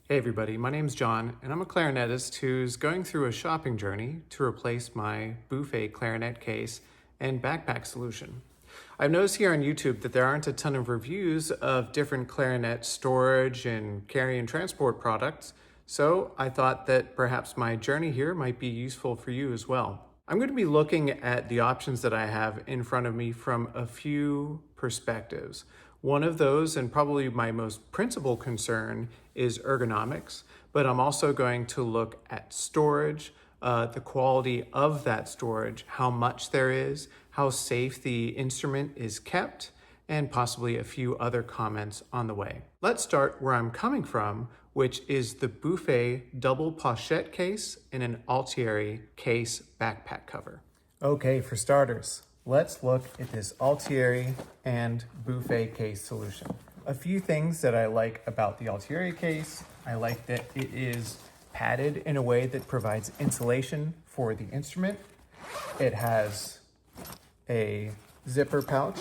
Hey everybody, my name's John, and I'm a clarinetist who's going through a shopping journey to replace my Buffet clarinet case and backpack solution. I've noticed here on YouTube that there aren't a ton of reviews of different clarinet storage and carry and transport products, so I thought that perhaps my journey here might be useful for you as well. I'm going to be looking at the options that I have in front of me from a few perspectives. One of those, and probably my most principal concern, is ergonomics, but I'm also going to look at storage, the quality of that storage, how much there is, how safe the instrument is kept, and possibly a few other comments on the way. Let's start where I'm coming from, which is the Buffet double Pochette case and an Altieri case backpack cover. Okay, for starters, let's look at this Altieri and Buffet case solution. A few things that I like about the Altieri case. I like that it is padded in a way that provides insulation for the instrument. It has a zipper pouch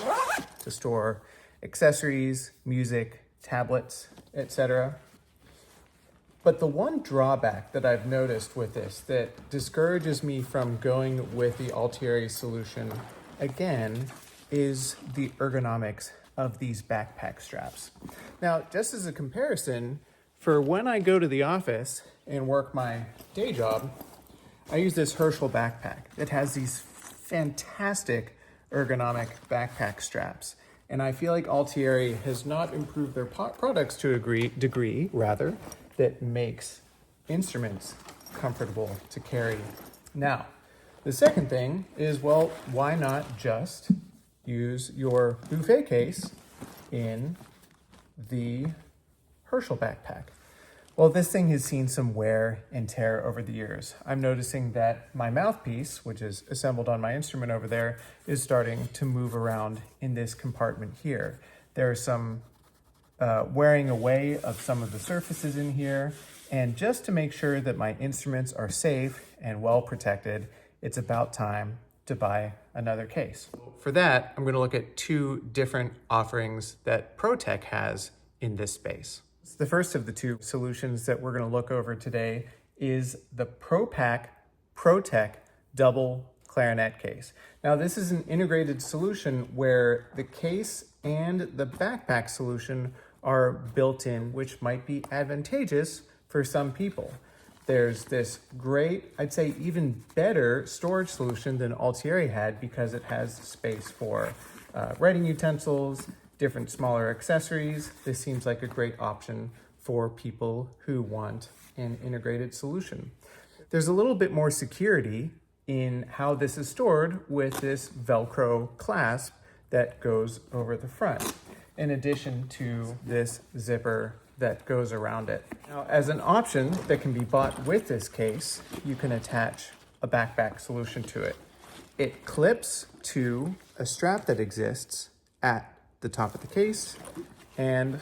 to store accessories, music, tablets, etc. But the one drawback that I've noticed with this that discourages me from going with the Altieri solution again is the ergonomics of these backpack straps. Now, just as a comparison, for when I go to the office and work my day job, I use this Herschel backpack that has these fantastic ergonomic backpack straps. And I feel like Altieri has not improved their products to a degree that makes instruments comfortable to carry. Now, the second thing is, well, why not just use your Buffet case in the Herschel backpack? Well, this thing has seen some wear and tear over the years. I'm noticing that my mouthpiece, which is assembled on my instrument over there, is starting to move around in this compartment here. There's some wearing away of some of the surfaces in here. And just to make sure that my instruments are safe and well protected, it's about time to buy another case. For that, I'm going to look at two different offerings that Protec has in this space. The first of the two solutions that we're going to look over today is the Protec double clarinet case. Now, this is an integrated solution where the case and the backpack solution are built in, which might be advantageous for some people. There's this great, I'd say even better storage solution than Altieri had because it has space for writing utensils, different smaller accessories. This seems like a great option for people who want an integrated solution. There's a little bit more security in how this is stored with this Velcro clasp that goes over the front, in addition to this zipper that goes around it. Now, as an option that can be bought with this case, you can attach a backpack solution to it. It clips to a strap that exists at the top of the case and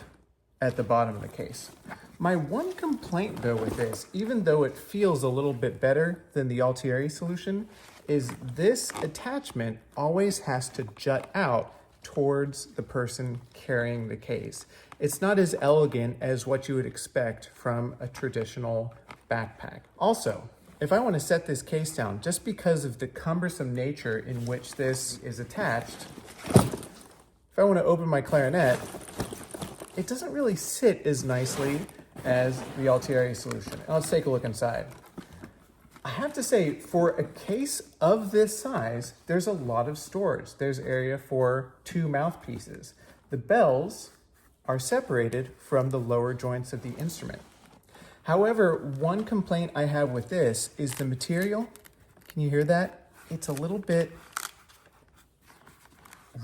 at the bottom of the case. My one complaint though with this, even though it feels a little bit better than the Altieri solution, is this attachment always has to jut out towards the person carrying the case. It's not as elegant as what you would expect from a traditional backpack. Also, if I want to set this case down, just because of the cumbersome nature in which this is attached, if I want to open my clarinet, it doesn't really sit as nicely as the Altieri solution. Now let's take a look inside. I have to say, for a case of this size, there's a lot of storage. There's area for two mouthpieces. The bells are separated from the lower joints of the instrument. However, one complaint I have with this is the material. Can you hear that? It's a little bit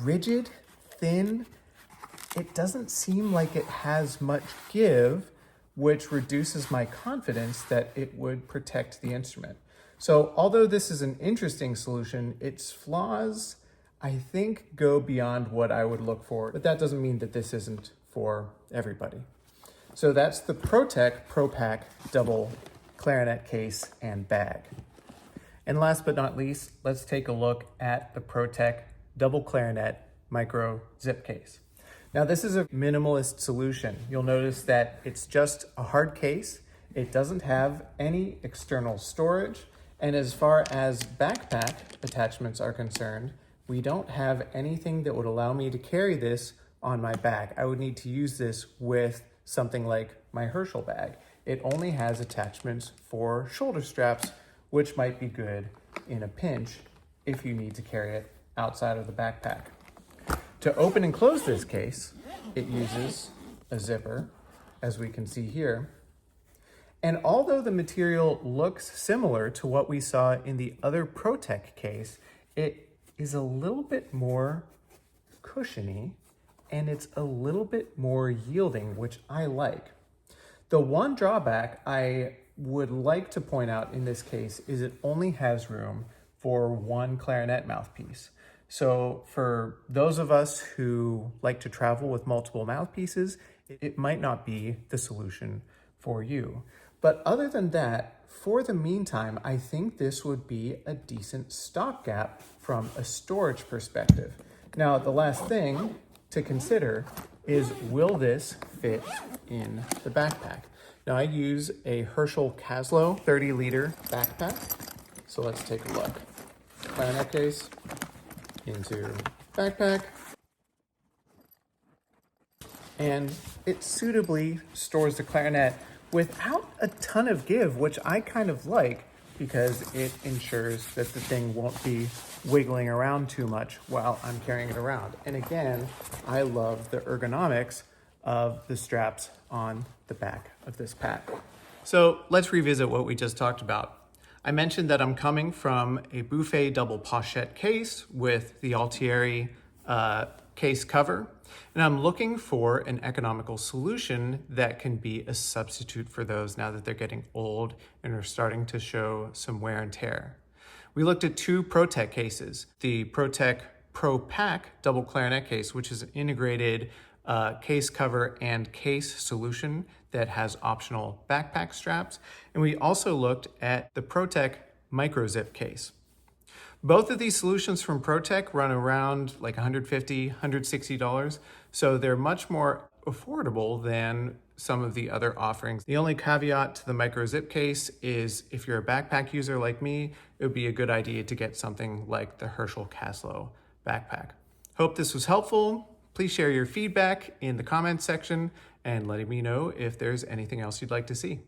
rigid, thin. It doesn't seem like it has much give, which reduces my confidence that it would protect the instrument. So although this is an interesting solution, its flaws, I think, go beyond what I would look for, but that doesn't mean that this isn't for everybody. So that's the Protec ProPack double clarinet case and bag. And last but not least, let's take a look at the Protec double clarinet micro zip case. Now this is a minimalist solution. You'll notice that it's just a hard case. It doesn't have any external storage. And as far as backpack attachments are concerned, we don't have anything that would allow me to carry this on my back. I would need to use this with something like my Herschel bag. It only has attachments for shoulder straps, which might be good in a pinch if you need to carry it outside of the backpack. To open and close this case, it uses a zipper, as we can see here. And although the material looks similar to what we saw in the other Protec case, it is a little bit more cushiony and it's a little bit more yielding, which I like. The one drawback I would like to point out in this case is it only has room for one clarinet mouthpiece. So for those of us who like to travel with multiple mouthpieces, it might not be the solution for you. But other than that, for the meantime, I think this would be a decent stopgap from a storage perspective. Now, the last thing to consider is, will this fit in the backpack? Now, I use a Herschel Caslow 30-liter backpack. So let's take a look. Clarinet case into backpack. And it suitably stores the clarinet without a ton of give, which I kind of like because it ensures that the thing won't be wiggling around too much while I'm carrying it around. And again, I love the ergonomics of the straps on the back of this pack. So let's revisit what we just talked about. I mentioned that I'm coming from a Buffet double Pochette case with the Altieri case cover, and I'm looking for an economical solution that can be a substitute for those now that they're getting old and are starting to show some wear and tear. We looked at two Protec cases, the Protec Pro Pack double clarinet case, which is an integrated case cover and case solution that has optional backpack straps. And we also looked at the Protec micro zip case. Both of these solutions from Protec run around like $150, $160. So they're much more affordable than some of the other offerings. The only caveat to the micro zip case is if you're a backpack user like me, it would be a good idea to get something like the Herschel Caslow backpack. Hope this was helpful. Please share your feedback in the comments section and letting me know if there's anything else you'd like to see.